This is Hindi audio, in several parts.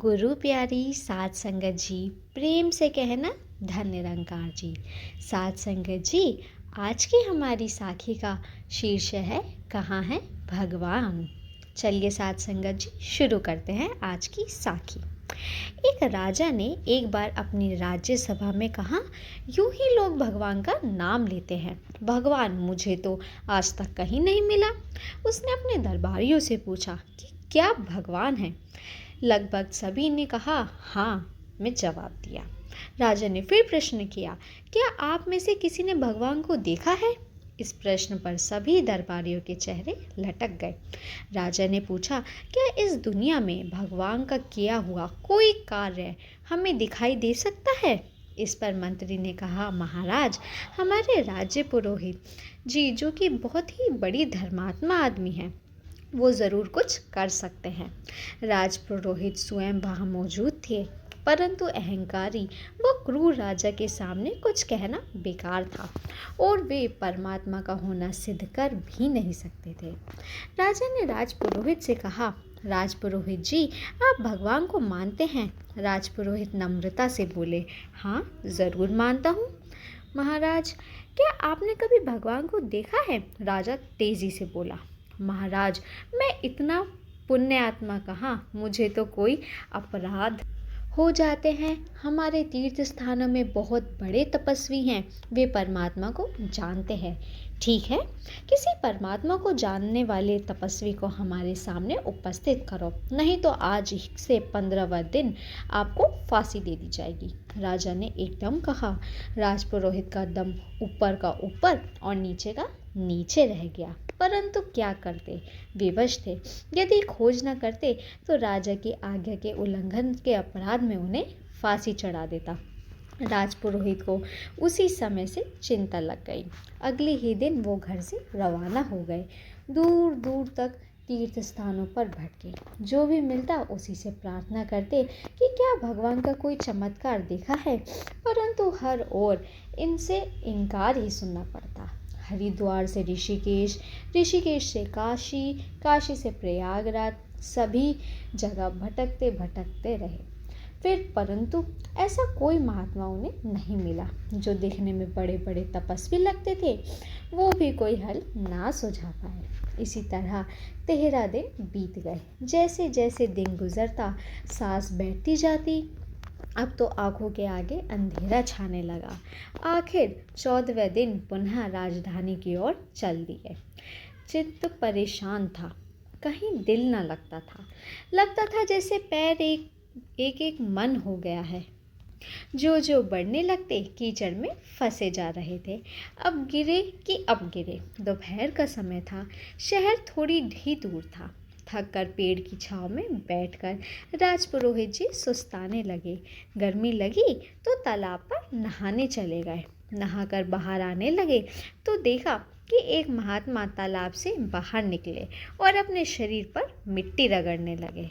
गुरु प्यारी साध संगत जी, प्रेम से कहना धन निरंकार जी। साध संगत जी, आज की हमारी साखी का शीर्ष है कहाँ है भगवान। चलिए साध संगत जी, शुरू करते हैं आज की साखी। एक राजा ने एक बार अपनी राज्यसभा में कहा, यूं ही लोग भगवान का नाम लेते हैं, भगवान मुझे तो आज तक कहीं नहीं मिला। उसने अपने दरबारियों से पूछा कि क्या भगवान है। लगभग सभी ने कहा हाँ में जवाब दिया। राजा ने फिर प्रश्न किया, क्या आप में से किसी ने भगवान को देखा है। इस प्रश्न पर सभी दरबारियों के चेहरे लटक गए। राजा ने पूछा, क्या इस दुनिया में भगवान का किया हुआ कोई कार्य हमें दिखाई दे सकता है। इस पर मंत्री ने कहा, महाराज, हमारे राज्य पुरोहित जी, जो कि बहुत ही बड़ी धर्मात्मा आदमी हैं, वो ज़रूर कुछ कर सकते हैं। राजपुरोहित स्वयं वहाँ मौजूद थे, परंतु अहंकारी व क्रूर राजा के सामने कुछ कहना बेकार था और वे परमात्मा का होना सिद्ध कर भी नहीं सकते थे। राजा ने राजपुरोहित से कहा, राजपुरोहित जी, आप भगवान को मानते हैं। राजपुरोहित नम्रता से बोले, हाँ ज़रूर मानता हूँ महाराज। क्या आपने कभी भगवान को देखा है। राजा तेजी से बोला, महाराज, मैं इतना पुण्य आत्मा कहाँ, मुझे तो कोई अपराध हो जाते हैं। हमारे तीर्थ स्थानों में बहुत बड़े तपस्वी हैं, वे परमात्मा को जानते हैं। ठीक है, किसी परमात्मा को जानने वाले तपस्वी को हमारे सामने उपस्थित करो, नहीं तो आज से 15वां दिन आपको फांसी दे दी जाएगी। राजा ने एकदम कहा। राजपुरोहित का दम ऊपर का ऊपर और नीचे का नीचे रह गया, परंतु क्या करते, विवश थे। यदि खोज न करते तो राजा की आज्ञा के उल्लंघन के अपराध में उन्हें फांसी चढ़ा देता। राजपुरोहित को उसी समय से चिंता लग गई। अगले ही दिन वो घर से रवाना हो गए। दूर दूर तक तीर्थ स्थानों पर भटके, जो भी मिलता उसी से प्रार्थना करते कि क्या भगवान का कोई चमत्कार देखा है, परंतु हर ओर इनसे इनकार ही सुनना पड़ता। हरिद्वार से ऋषिकेश, ऋषिकेश से काशी, काशी से प्रयागराज, सभी जगह भटकते भटकते रहे। फिर परंतु ऐसा कोई महात्मा उन्हें नहीं मिला जो देखने में बड़े बड़े तपस्वी लगते थे, वो भी कोई हल ना सुझा पाए। इसी तरह 13 दिन बीत गए। जैसे जैसे दिन गुजरता सांस बैठती जाती। अब तो आंखों के आगे अंधेरा छाने लगा। आखिर 14वें दिन पुनः राजधानी की ओर चल दिए। चित्त परेशान था, कहीं दिल न लगता था जैसे पैर एक मन हो गया है। जो जो बढ़ने लगते कीचड़ में फंसे जा रहे थे। अब गिरे कि अब गिरे। दोपहर का समय था, शहर थोड़ी ही दूर था। थक कर पेड़ की छांव में बैठकर राजपुरोहित जी सुस्ताने लगे। गर्मी लगी तो तालाब पर नहाने चले गए। नहाकर बाहर आने लगे तो देखा कि एक महात्मा तालाब से बाहर निकले और अपने शरीर पर मिट्टी रगड़ने लगे।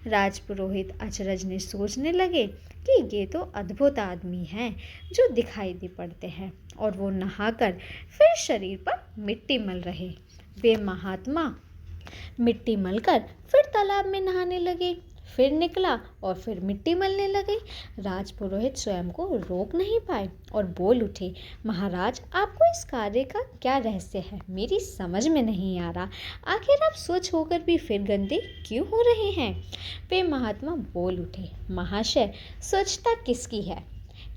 राजपुरोहित अचरज में सोचने लगे कि ये तो अद्भुत आदमी हैं जो दिखाई दे पड़ते हैं, और वो नहाकर फिर शरीर पर मिट्टी मल रहे। वे महात्मा मिट्टी मलकर फिर तालाब में नहाने लगे, फिर निकला और फिर मिट्टी मलने लगे। राजपुरोहित स्वयं को रोक नहीं पाए और बोल उठे, महाराज, आपको इस कार्य का क्या रहस्य है, मेरी समझ में नहीं आ रहा। आखिर आप स्वच्छ होकर भी फिर गंदे क्यों हो रहे हैं। वे महात्मा बोल उठे, महाशय, स्वच्छता किसकी है।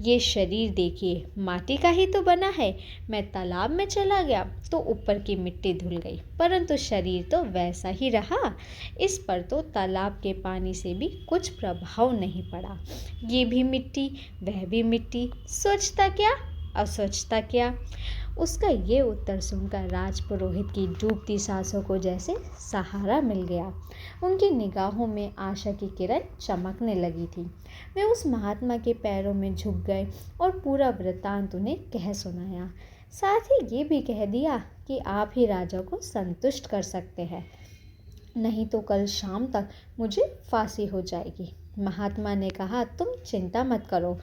ये शरीर देखिए, माटी का ही तो बना है। मैं तालाब में चला गया तो ऊपर की मिट्टी धुल गई, परंतु शरीर तो वैसा ही रहा। इस पर तो तालाब के पानी से भी कुछ प्रभाव नहीं पड़ा। ये भी मिट्टी, वह भी मिट्टी, स्वच्छता क्या, अस्वच्छता क्या। उसका ये उत्तर सुनकर राजपुरोहित की डूबती सांसों को जैसे सहारा मिल गया। उनकी निगाहों में आशा की किरण चमकने लगी थी। वे उस महात्मा के पैरों में झुक गए और पूरा वृत्तांत उन्हें कह सुनाया। साथ ही ये भी कह दिया कि आप ही राजा को संतुष्ट कर सकते हैं, नहीं तो कल शाम तक मुझे फांसी हो जाएगी। महात्मा ने कहा, तुम चिंता मत करो,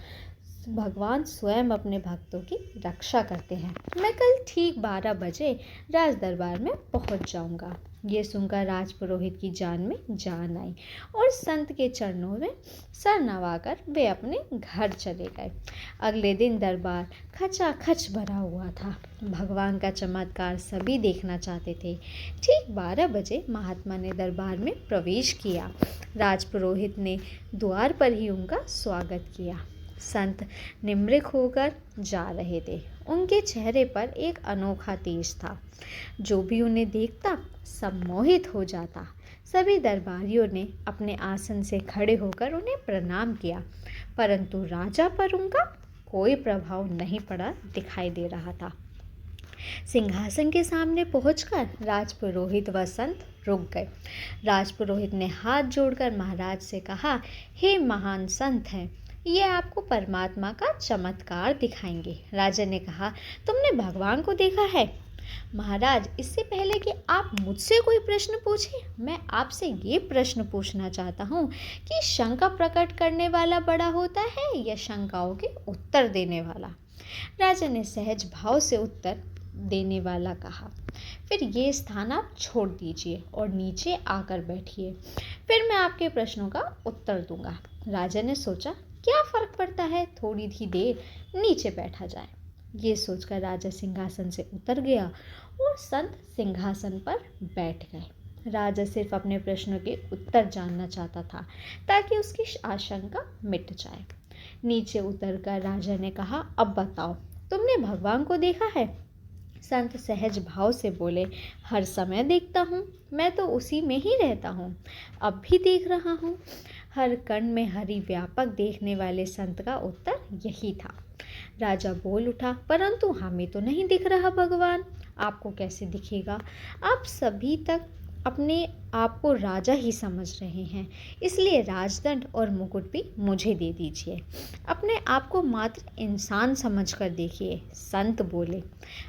भगवान स्वयं अपने भक्तों की रक्षा करते हैं। मैं कल ठीक 12 बजे राज दरबार में पहुंच जाऊंगा। ये सुनकर राजपुरोहित की जान में जान आई और संत के चरणों में सर नवाकर वे अपने घर चले गए। अगले दिन दरबार खचाखच भरा हुआ था। भगवान का चमत्कार सभी देखना चाहते थे। ठीक 12 बजे महात्मा ने दरबार में प्रवेश किया। राजपुरोहित ने द्वार पर ही उनका स्वागत किया। संत निम्रिक होकर जा रहे थे। उनके चेहरे पर एक अनोखा तेज था। जो भी उन्हें देखता सम्मोहित हो जाता। सभी दरबारियों ने अपने आसन से खड़े होकर उन्हें प्रणाम किया, परंतु राजा पर उनका कोई प्रभाव नहीं पड़ा दिखाई दे रहा था। सिंहासन के सामने पहुंचकर राजपुरोहित व संत रुक गए। राजपुरोहित ने हाथ जोड़कर महाराज से कहा, हे महान संत हैं, ये आपको परमात्मा का चमत्कार दिखाएंगे। राजा ने कहा, तुमने भगवान को देखा है? महाराज, इससे पहले कि आप मुझसे कोई प्रश्न पूछें, मैं आपसे ये प्रश्न पूछना चाहता हूँ कि शंका प्रकट करने वाला बड़ा होता है या शंकाओं के उत्तर देने वाला? राजा ने सहज भाव से उत्तर देने वाला कहा, फिर ये स्थान आप छोड़ दीजिए और नीचे आकर बैठिए, फिर मैं आपके प्रश्नों का उत्तर दूंगा। राजा ने सोचा, क्या फर्क पड़ता है, थोड़ी ही देर नीचे बैठा जाए। ये सोचकर राजा सिंहासन से उतर गया और संत सिंहासन पर बैठ गए। राजा सिर्फ अपने प्रश्नों के उत्तर जानना चाहता था ताकि उसकी आशंका मिट जाए। नीचे उतरकर राजा ने कहा, अब बताओ, तुमने भगवान को देखा है? संत सहज भाव से बोले, हर समय देखता हूँ, मैं तो उसी में ही रहता हूँ, अब भी देख रहा हूँ। हर कण में हरि व्यापक देखने वाले संत का उत्तर यही था। राजा बोल उठा, परंतु हमें तो नहीं दिख रहा भगवान। आपको कैसे दिखेगा? आप सभी तक अपने आप को राजा ही समझ रहे हैं, इसलिए राजदंड और मुकुट भी मुझे दे दीजिए। अपने आप को मात्र इंसान समझकर देखिए। संत बोले,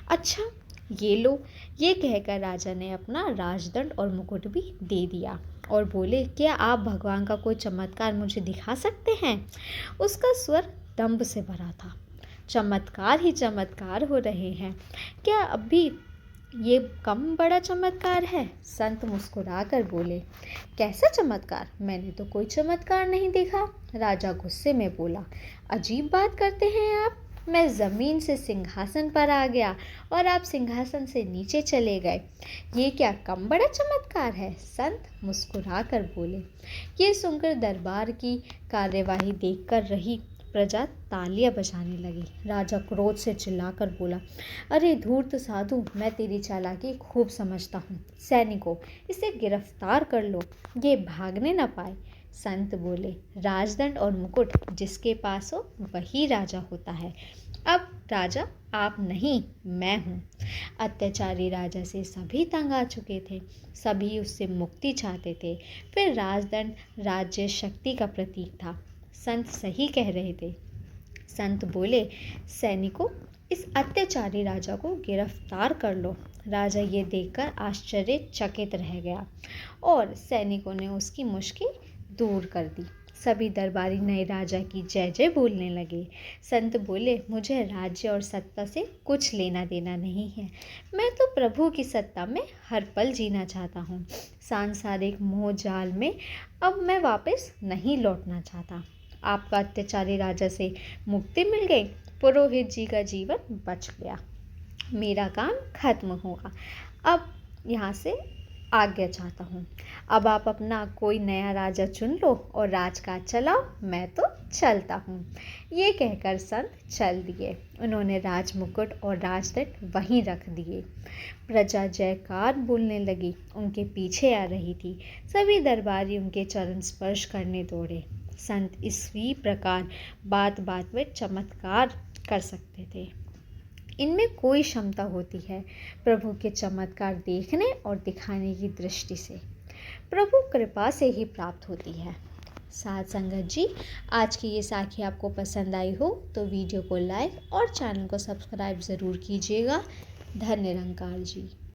अच्छा ये लो। ये कहकर राजा ने अपना राजदंड और मुकुट भी दे दिया और बोले, क्या आप भगवान का कोई चमत्कार मुझे दिखा सकते हैं? उसका स्वर दंभ से भरा था। चमत्कार ही चमत्कार हो रहे हैं, क्या अभी ये कम बड़ा चमत्कार है? संत मुस्कुराकर बोले, कैसा चमत्कार? मैंने तो कोई चमत्कार नहीं देखा। राजा गुस्से में बोला, अजीब बात करते हैं आप। मैं ज़मीन से सिंहासन पर आ गया और आप सिंहासन से नीचे चले गए, ये क्या कम बड़ा चमत्कार है? संत मुस्कुराकर बोले। ये सुनकर दरबार की कार्यवाही देखकर रही प्रजा तालियां बजाने लगी। राजा क्रोध से चिल्लाकर बोला, अरे धूर्त साधु, मैं तेरी चालाकी खूब समझता हूँ। सैनिकों, इसे गिरफ्तार कर लो, ये भागने न पाए। संत बोले, राजदंड और मुकुट जिसके पास हो वही राजा होता है। अब राजा आप नहीं, मैं हूँ। अत्याचारी राजा से सभी तंग आ चुके थे, सभी उससे मुक्ति चाहते थे। फिर राजदंड राज्य शक्ति का प्रतीक था। संत सही कह रहे थे। संत बोले, सैनिकों, इस अत्याचारी राजा को गिरफ्तार कर लो। राजा ये देखकर आश्चर्यचकित रह गया और सैनिकों ने उसकी मुश्किल दूर कर दी। सभी दरबारी नए राजा की जय जय बोलने लगे। संत बोले, मुझे राज्य और सत्ता से कुछ लेना देना नहीं है, मैं तो प्रभु की सत्ता में हर पल जीना चाहता हूँ। सांसारिक मोह जाल में अब मैं वापस नहीं लौटना चाहता। आपका अत्याचारी राजा से मुक्ति मिल गई, पुरोहित जी का जीवन बच गया, मेरा काम खत्म हुआ। अब यहाँ से आज्ञा चाहता हूँ। अब आप अपना कोई नया राजा चुन लो और राजकाज चलाओ, मैं तो चलता हूँ। ये कहकर संत चल दिए। उन्होंने राजमुकुट और राजदंड वहीं रख दिए। प्रजा जयकार बोलने लगी, उनके पीछे आ रही थी। सभी दरबारी उनके चरण स्पर्श करने दौड़े। संत इसी प्रकार बात बात में चमत्कार कर सकते थे। इनमें कोई क्षमता होती है प्रभु के चमत्कार देखने और दिखाने की दृष्टि से। प्रभु कृपा से ही प्राप्त होती है। साथ संगत जी, आज की ये साखी आपको पसंद आई हो तो वीडियो को लाइक और चैनल को सब्सक्राइब ज़रूर कीजिएगा। धन्य निरंकार जी।